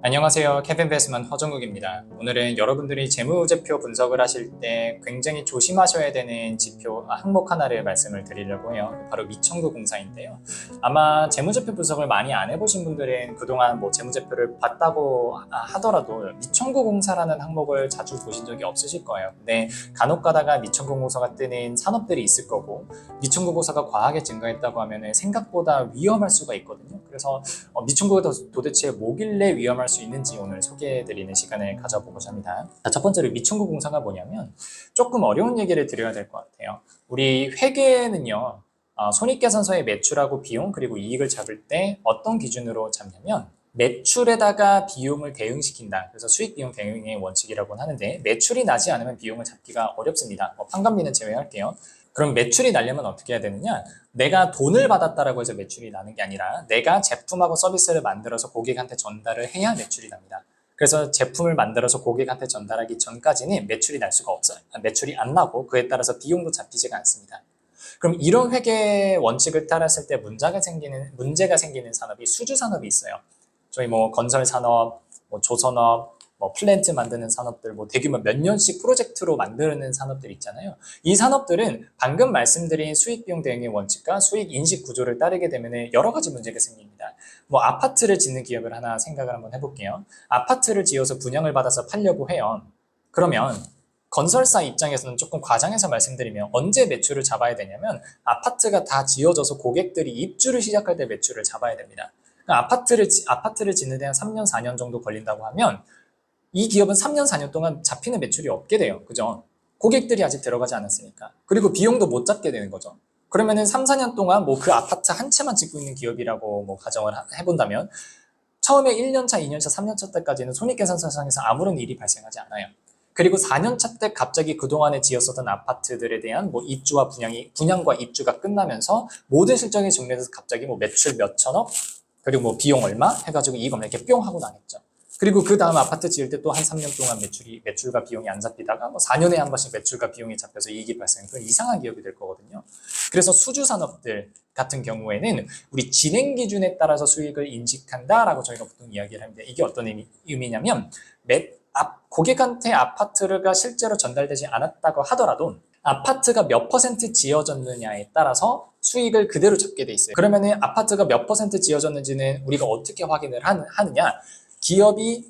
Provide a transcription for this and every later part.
안녕하세요. 캐빈베스먼 허정국입니다. 오늘은 여러분들이 재무제표 분석을 하실 때 굉장히 조심하셔야 되는 지표 항목 하나를 말씀을 드리려고 해요. 바로 미청구 공사인데요. 아마 재무제표 분석을 많이 안 해보신 분들은 그동안 재무제표를 봤다고 하더라도 미청구 공사라는 항목을 자주 보신 적이 없으실 거예요. 근데 간혹 가다가 미청구 공사가 뜨는 산업들이 있을 거고, 미청구 공사가 과하게 증가했다고 하면 생각보다 위험할 수가 있거든요. 그래서 미청구가 도대체 뭐길래 위험할 수 있는지 오늘 소개해드리는 시간을 가져보고자 합니다. 자, 첫 번째로 미청구 공사가 뭐냐면 조금 어려운 얘기를 드려야 될 것 같아요. 우리 회계는요, 손익계산서에 매출하고 비용 그리고 이익을 잡을 때 어떤 기준으로 잡냐면 매출에다가 비용을 대응시킨다. 그래서 수익비용 대응의 원칙이라고 하는데 매출이 나지 않으면 비용을 잡기가 어렵습니다. 판관비는 제외할게요. 그럼 매출이 나려면 어떻게 해야 되느냐? 내가 돈을 받았다라고 해서 매출이 나는 게 아니라 내가 제품하고 서비스를 만들어서 고객한테 전달을 해야 매출이 납니다. 그래서 제품을 만들어서 고객한테 전달하기 전까지는 매출이 날 수가 없어요. 매출이 안 나고 그에 따라서 비용도 잡히지가 않습니다. 그럼 이런 회계 원칙을 따랐을 때 문제가 생기는 산업이 수주 산업이 있어요. 저희 건설 산업, 조선업, 플랜트 만드는 산업들, 대규모 몇 년씩 프로젝트로 만드는 산업들 있잖아요. 이 산업들은 방금 말씀드린 수익비용 대응의 원칙과 수익 인식 구조를 따르게 되면 여러 가지 문제가 생깁니다. 아파트를 짓는 기업을 하나 생각을 한번 해볼게요. 아파트를 지어서 분양을 받아서 팔려고 해요. 그러면 건설사 입장에서는 조금 과장해서 말씀드리면 언제 매출을 잡아야 되냐면 아파트가 다 지어져서 고객들이 입주를 시작할 때 매출을 잡아야 됩니다. 그러니까 아파트를 짓는 데 한 3년, 4년 정도 걸린다고 하면 이 기업은 3년, 4년 동안 잡히는 매출이 없게 돼요. 그죠? 고객들이 아직 들어가지 않았으니까. 그리고 비용도 못 잡게 되는 거죠. 그러면은 3, 4년 동안 그 아파트 한 채만 짓고 있는 기업이라고 가정을 해본다면 처음에 1년차, 2년차, 3년차 때까지는 손익계산서상에서 아무런 일이 발생하지 않아요. 그리고 4년차 때 갑자기 그동안에 지었었던 아파트들에 대한 입주와 분양과 입주가 끝나면서 모든 실적이 정리돼서 갑자기 매출 몇 천억, 그리고 비용 얼마 해가지고 이익 얼마 이렇게 뿅 하고 나겠죠. 그리고 그 다음 아파트 지을 때 또 한 3년 동안 매출과 비용이 안 잡히다가 4년에 한 번씩 매출과 비용이 잡혀서 이익이 발생, 그런 이상한 기업이 될 거거든요. 그래서 수주 산업들 같은 경우에는 우리 진행 기준에 따라서 수익을 인식한다라고 저희가 보통 이야기를 합니다. 이게 어떤 의미냐면 고객한테 아파트가 실제로 전달되지 않았다고 하더라도 아파트가 몇 퍼센트 지어졌느냐에 따라서 수익을 그대로 잡게 돼 있어요. 그러면은 아파트가 몇 퍼센트 지어졌는지는 우리가 어떻게 확인을 하느냐? 기업이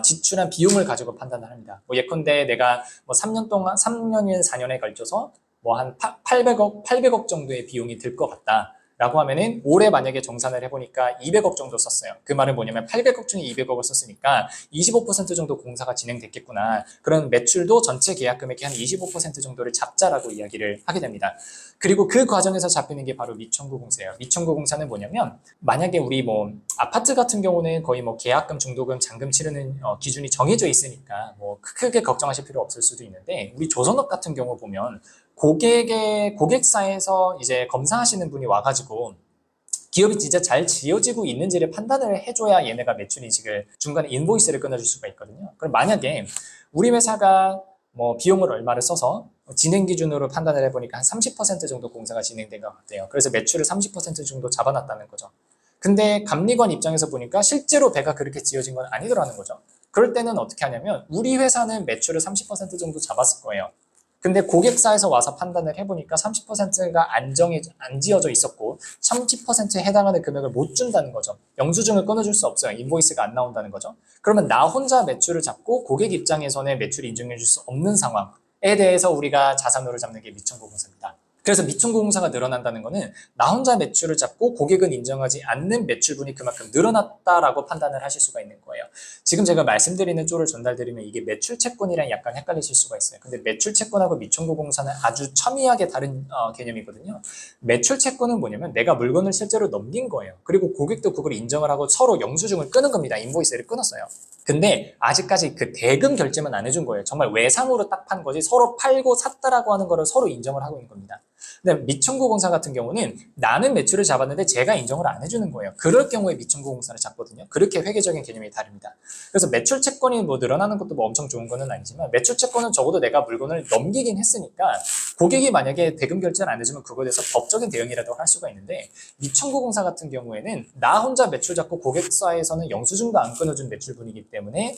지출한 비용을 가지고 판단을 합니다. 예컨대 내가 3년이나 4년에 걸쳐서 한 800억 정도의 비용이 들 것 같다. 라고 하면은 올해 만약에 정산을 해보니까 200억 정도 썼어요. 그 말은 뭐냐면 800억 중에 200억을 썼으니까 25% 정도 공사가 진행됐겠구나. 그런 매출도 전체 계약 금액의 한 25% 정도를 잡자라고 이야기를 하게 됩니다. 그리고 그 과정에서 잡히는 게 바로 미청구 공사예요. 미청구 공사는 뭐냐면 만약에 우리 아파트 같은 경우는 거의 계약금, 중도금, 잔금 치르는 기준이 정해져 있으니까 크게 걱정하실 필요 없을 수도 있는데 우리 조선업 같은 경우 보면 고객사에서 이제 검사하시는 분이 와가지고 기업이 진짜 잘 지어지고 있는지를 판단을 해줘야 얘네가 매출 인식을 중간에 인보이스를 끊어줄 수가 있거든요. 그럼 만약에 우리 회사가 비용을 얼마를 써서 진행 기준으로 판단을 해보니까 한 30% 정도 공사가 진행된 것 같아요. 그래서 매출을 30% 정도 잡아놨다는 거죠. 근데 감리관 입장에서 보니까 실제로 배가 그렇게 지어진 건 아니더라는 거죠. 그럴 때는 어떻게 하냐면 우리 회사는 매출을 30% 정도 잡았을 거예요. 근데 고객사에서 와서 판단을 해보니까 30%가 안 지어져 있었고 30%에 해당하는 금액을 못 준다는 거죠. 영수증을 끊어줄 수 없어요. 인보이스가 안 나온다는 거죠. 그러면 나 혼자 매출을 잡고 고객 입장에서는 매출 인정해 줄 수 없는 상황에 대해서 우리가 자산으로 잡는 게 미청구 공사입니다. 그래서 미청구 공사가 늘어난다는 거는 나 혼자 매출을 잡고 고객은 인정하지 않는 매출분이 그만큼 늘어났다라고 판단을 하실 수가 있는 거예요. 지금 제가 말씀드리는 쪽을 전달드리면 이게 매출 채권이랑 약간 헷갈리실 수가 있어요. 근데 매출 채권하고 미청구 공사는 아주 첨예하게 다른 개념이거든요. 매출 채권은 뭐냐면 내가 물건을 실제로 넘긴 거예요. 그리고 고객도 그걸 인정을 하고 서로 영수증을 끄는 겁니다. 인보이스를 끊었어요. 근데 아직까지 그 대금 결제만 안 해준 거예요. 정말 외상으로 딱 판 거지 서로 팔고 샀다라고 하는 거를 서로 인정을 하고 있는 겁니다. 근데 미천구공사 같은 경우는 나는 매출을 잡았는데 제가 인정을 안 해주는 거예요. 그럴 경우에 미천구공사를 잡거든요. 그렇게 회계적인 개념이 다릅니다. 그래서 매출 채권이 뭐 늘어나는 것도 뭐 엄청 좋은 거는 아니지만 매출 채권은 적어도 내가 물건을 넘기긴 했으니까 고객이 만약에 대금 결제를 안 해주면 그거에 대해서 법적인 대응이라도 할 수가 있는데 미천구공사 같은 경우에는 나 혼자 매출 잡고 고객사에서는 영수증도 안 끊어준 매출분이기 때문에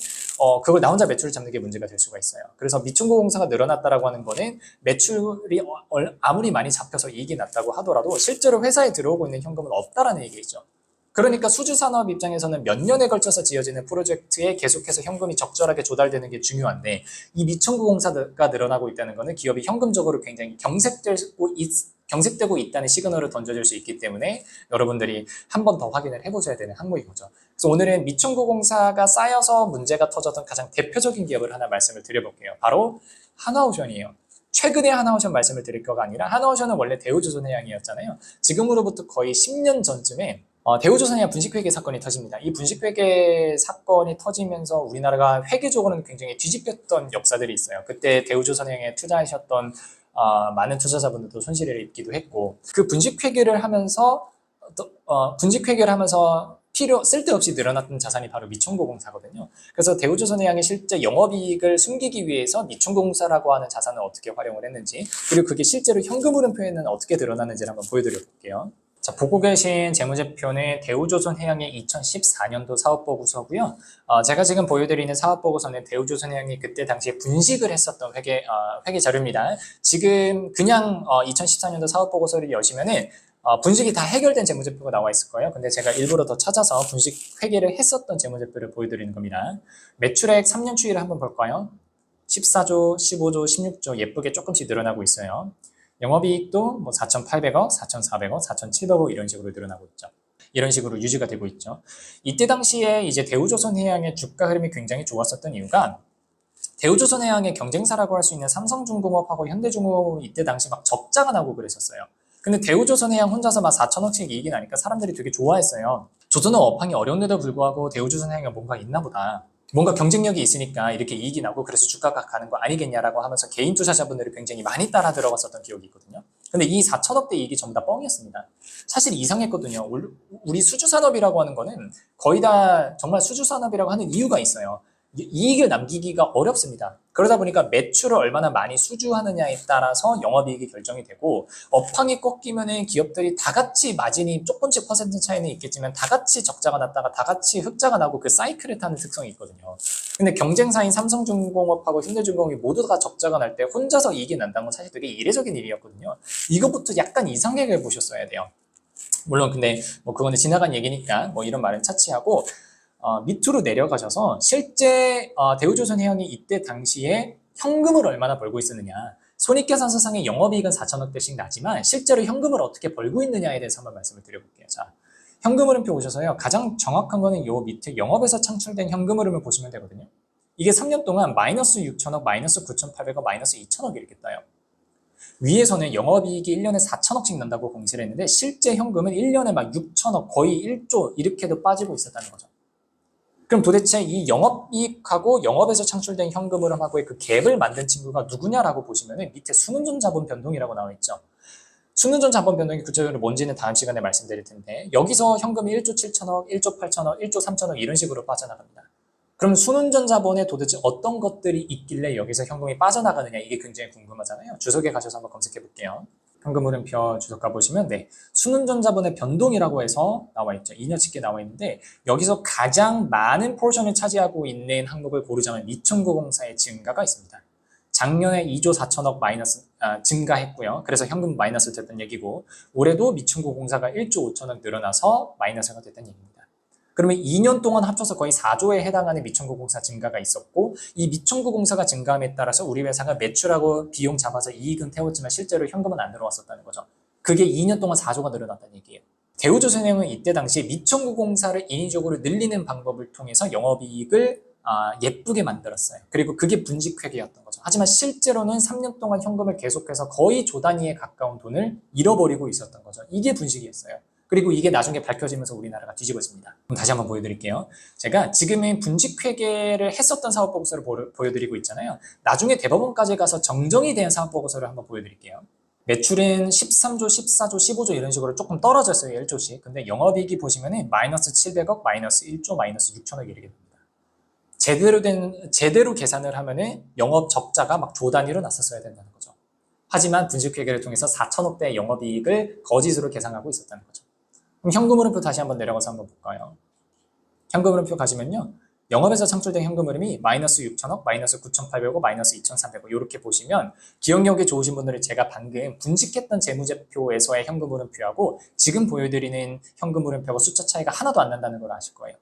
그걸 나 혼자 매출을 잡는 게 문제가 될 수가 있어요. 그래서 미천구공사가 늘어났다라고 하는 거는 매출이 아무리 많이 잡혀서 이익이 났다고 하더라도 실제로 회사에 들어오고 있는 현금은 없다라는 얘기죠. 그러니까 수주산업 입장에서는 몇 년에 걸쳐서 지어지는 프로젝트에 계속해서 현금이 적절하게 조달되는 게 중요한데 이 미천구공사가 늘어나고 있다는 것은 기업이 현금적으로 굉장히 경색되고 있다는 시그널을 던져줄 수 있기 때문에 여러분들이 한 번 더 확인을 해보셔야 되는 항목인 거죠. 그래서 오늘은 미천구공사가 쌓여서 문제가 터졌던 가장 대표적인 기업을 하나 말씀을 드려볼게요. 바로 하나오션이에요. 최근에 하나오션 말씀을 드릴 거가 아니라 하나오션은 원래 대우조선해양이었잖아요. 지금으로부터 거의 10년 전쯤에 대우조선해양 분식회계 사건이 터집니다. 이 분식회계 사건이 터지면서 우리나라가 회계적으로는 굉장히 뒤집혔던 역사들이 있어요. 그때 대우조선해양에 투자하셨던 많은 투자자분들도 손실을 입기도 했고 그 분식회계를 하면서 쓸데없이 늘어났던 자산이 바로 미천구공사거든요. 그래서 대우조선해양이 실제 영업이익을 숨기기 위해서 미천구공사라고 하는 자산을 어떻게 활용을 했는지 그리고 그게 실제로 현금 흐름표에는 어떻게 드러나는지를 한번 보여드려 볼게요. 자, 보고 계신 재무제표는 대우조선해양의 2014년도 사업보고서고요. 제가 지금 보여드리는 사업보고서는 대우조선해양이 그때 당시에 분식을 했었던 회계 자료입니다. 지금 그냥 2014년도 사업보고서를 여시면은 분식이 다 해결된 재무제표가 나와 있을 거예요. 근데 제가 일부러 더 찾아서 분식 회계를 했었던 재무제표를 보여드리는 겁니다. 매출액 3년 추이를 한번 볼까요? 14조, 15조, 16조 예쁘게 조금씩 늘어나고 있어요. 영업이익도 뭐 4,800억, 4,400억, 4,700억 이런 식으로 늘어나고 있죠. 이런 식으로 유지가 되고 있죠. 이때 당시에 이제 대우조선해양의 주가 흐름이 굉장히 좋았었던 이유가 대우조선해양의 경쟁사라고 할 수 있는 삼성중공업하고 현대중공업은 이때 당시 막 적자가 나고 그랬었어요. 근데 대우조선해양 혼자서 막 4천억씩 이익이 나니까 사람들이 되게 좋아했어요. 조선업 업황이 어려운데도 불구하고 대우조선해양이 뭔가 있나 보다. 뭔가 경쟁력이 있으니까 이렇게 이익이 나고 그래서 주가가 가는 거 아니겠냐라고 하면서 개인 투자자분들이 굉장히 많이 따라 들어갔었던 기억이 있거든요. 근데 이 4천억대 이익이 전부 다 뻥이었습니다. 사실 이상했거든요. 우리 수주산업이라고 하는 거는 거의 다 정말 수주산업이라고 하는 이유가 있어요. 이익을 남기기가 어렵습니다. 그러다 보니까 매출을 얼마나 많이 수주하느냐에 따라서 영업이익이 결정이 되고 업황이 꺾이면은 기업들이 다 같이 마진이 조금씩 퍼센트 차이는 있겠지만 다 같이 적자가 났다가 다 같이 흑자가 나고 그 사이클을 타는 특성이 있거든요. 근데 경쟁사인 삼성중공업하고 현대중공업이 모두 다 적자가 날 때 혼자서 이익이 난다는 건 사실 되게 이례적인 일이었거든요. 이것부터 약간 이상하게 보셨어야 돼요. 물론 근데 뭐 그거는 지나간 얘기니까 뭐 이런 말은 차치하고 밑으로 내려가셔서 실제 대우조선해양이 이때 당시에 현금을 얼마나 벌고 있었느냐 손익계산서상의 영업이익은 4천억대씩 나지만 실제로 현금을 어떻게 벌고 있느냐에 대해서 한번 말씀을 드려볼게요. 자, 현금 흐름표 오셔서요. 가장 정확한 거는 요 밑에 영업에서 창출된 현금 흐름을 보시면 되거든요. 이게 3년 동안 마이너스 6천억, 마이너스 9,800억, 마이너스 2천억 이렇게 떠요. 위에서는 영업이익이 1년에 4천억씩 난다고 공시를 했는데 실제 현금은 1년에 막 6천억, 거의 1조 이렇게도 빠지고 있었다는 거죠. 그럼 도대체 이 영업이익하고 영업에서 창출된 현금 흐름하고의 그 갭을 만든 친구가 누구냐라고 보시면 밑에 순운전 자본 변동이라고 나와 있죠. 순운전 자본 변동이 구체적으로 뭔지는 다음 시간에 말씀드릴 텐데 여기서 현금이 1조 7천억, 1조 8천억, 1조 3천억 이런 식으로 빠져나갑니다. 그럼 순운전 자본에 도대체 어떤 것들이 있길래 여기서 현금이 빠져나가느냐 이게 굉장히 궁금하잖아요. 주석에 가셔서 한번 검색해 볼게요. 현금 흐름표 주석 가보시면 순운전 자본의 변동이라고 해서 나와 있죠. 2년치게 나와 있는데 여기서 가장 많은 포션을 차지하고 있는 항목을 고르자면 미천구공사의 증가가 있습니다. 작년에 2조 4천억 마이너스 증가했고요. 그래서 현금 마이너스 됐던 얘기고 올해도 미천구공사가 1조 5천억 늘어나서 마이너스가 됐던 얘기입니다. 그러면 2년 동안 합쳐서 거의 4조에 해당하는 미천구공사 증가가 있었고 이 미천구공사가 증가함에 따라서 우리 회사가 매출하고 비용 잡아서 이익은 태웠지만 실제로 현금은 안 들어왔었다는 거죠. 그게 2년 동안 4조가 늘어났다는 얘기예요. 대우조선해양은 이때 당시에 미천구공사를 인위적으로 늘리는 방법을 통해서 영업이익을 예쁘게 만들었어요. 그리고 그게 분식회계였던 거죠. 하지만 실제로는 3년 동안 현금을 계속해서 거의 조 단위에 가까운 돈을 잃어버리고 있었던 거죠. 이게 분식이었어요. 그리고 이게 나중에 밝혀지면서 우리나라가 뒤집어집니다. 그럼 다시 한번 보여드릴게요. 제가 지금은 분직회계를 했었던 사업보고서를 보여드리고 있잖아요. 나중에 대법원까지 가서 정정이 된 사업보고서를 한번 보여드릴게요. 매출은 13조, 14조, 15조 이런 식으로 조금 떨어졌어요. 1조씩. 근데 영업이익이 보시면은 마이너스 700억, 마이너스 1조, 마이너스 6천억 이렇게 됩니다. 제대로 계산을 하면은 영업 적자가 막 조 단위로 났었어야 된다는 거죠. 하지만 분식회계를 통해서 4천억대의 영업이익을 거짓으로 계산하고 있었다는 거죠. 그럼 현금흐름표 다시 한번 내려가서 한번 볼까요? 현금흐름표 가시면요. 영업에서 창출된 현금흐름이 마이너스 6천억, 마이너스 9,800억, 마이너스 2,300억 이렇게 보시면 기억력이 좋으신 분들은 제가 방금 분식했던 재무제표에서의 현금흐름표하고 지금 보여드리는 현금흐름표가 숫자 차이가 하나도 안 난다는 걸 아실 거예요.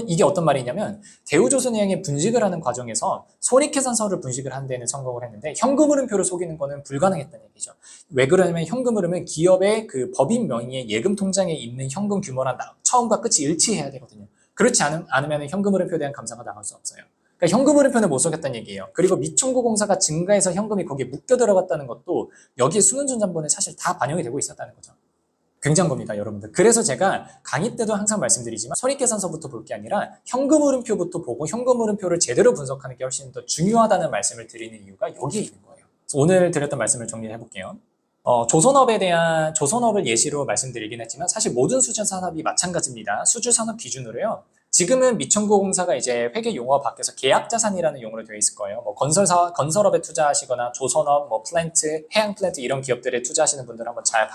이게 어떤 말이냐면 대우조선해양이 분식을 하는 과정에서 손익계산서를 분식을 하는 데는 성공을 했는데 현금흐름표를 속이는 거는 불가능했다는 얘기죠. 왜 그러냐면 현금흐름은 기업의 그 법인 명의의 예금 통장에 있는 현금 규모랑 처음과 끝이 일치해야 되거든요. 그렇지 않으면 현금흐름표에 대한 감사가 나갈 수 없어요. 그러니까 현금흐름표는 못 속였다는 얘기예요. 그리고 미청구공사가 증가해서 현금이 거기에 묶여 들어갔다는 것도 여기에 순환준잔본에 사실 다 반영이 되고 있었다는 거죠. 굉장한 겁니다, 여러분들. 그래서 제가 강의 때도 항상 말씀드리지만 손익계산서부터 볼 게 아니라 현금흐름표부터 보고 현금흐름표를 제대로 분석하는 게 훨씬 더 중요하다는 말씀을 드리는 이유가 여기에 있는 거예요. 그래서 오늘 드렸던 말씀을 정리해 볼게요. 조선업을 예시로 말씀드리긴 했지만 사실 모든 수주산업이 마찬가지입니다. 수주산업 기준으로요. 지금은 미청구공사가 이제 회계 용어 밖에서 계약자산이라는 용어로 되어 있을 거예요. 뭐 건설업에 투자하시거나 조선업, 뭐 플랜트, 해양 플랜트 이런 기업들에 투자하시는 분들 한번 잘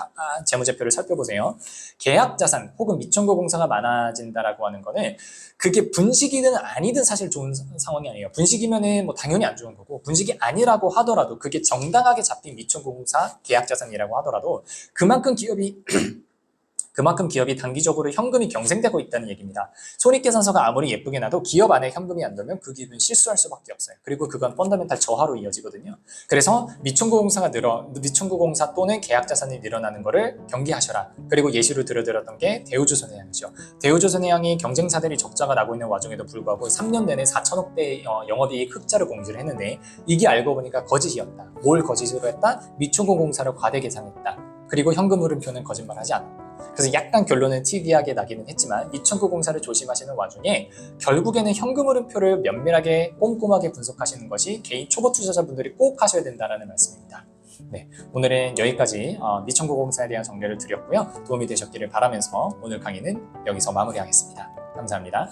재무제표를 살펴보세요. 계약자산 혹은 미청구공사가 많아진다라고 하는 거는 그게 분식이든 아니든 사실 좋은 상황이 아니에요. 분식이면은 뭐 당연히 안 좋은 거고 분식이 아니라고 하더라도 그게 정당하게 잡힌 미청구공사 계약자산이라고 하더라도 그만큼 기업이 단기적으로 현금이 경생되고 있다는 얘기입니다. 손익계산서가 아무리 예쁘게 나도 기업 안에 현금이 안 들면 그 기업은 실수할 수밖에 없어요. 그리고 그건 펀더멘탈 저하로 이어지거든요. 그래서 미청구공사 또는 계약자산이 늘어나는 것을 경계하셔라. 그리고 예시로 들어드렸던 게 대우조선해양이죠. 대우조선해양이 경쟁사들이 적자가 나고 있는 와중에도 불구하고 3년 내내 4천억대 영업이익 흑자를 공지를 했는데 이게 알고 보니까 거짓이었다. 뭘 거짓으로 했다? 미청구공사를 과대 계산했다. 그리고 현금흐름표는 거짓말하지 않았다. 그래서 약간 결론은 특이하게 나기는 했지만 미청구공사를 조심하시는 와중에 결국에는 현금흐름표를 면밀하게 꼼꼼하게 분석하시는 것이 개인 초보 투자자분들이 꼭 하셔야 된다는 말씀입니다. 네, 오늘은 여기까지 미청구공사에 대한 정리를 드렸고요. 도움이 되셨기를 바라면서 오늘 강의는 여기서 마무리하겠습니다. 감사합니다.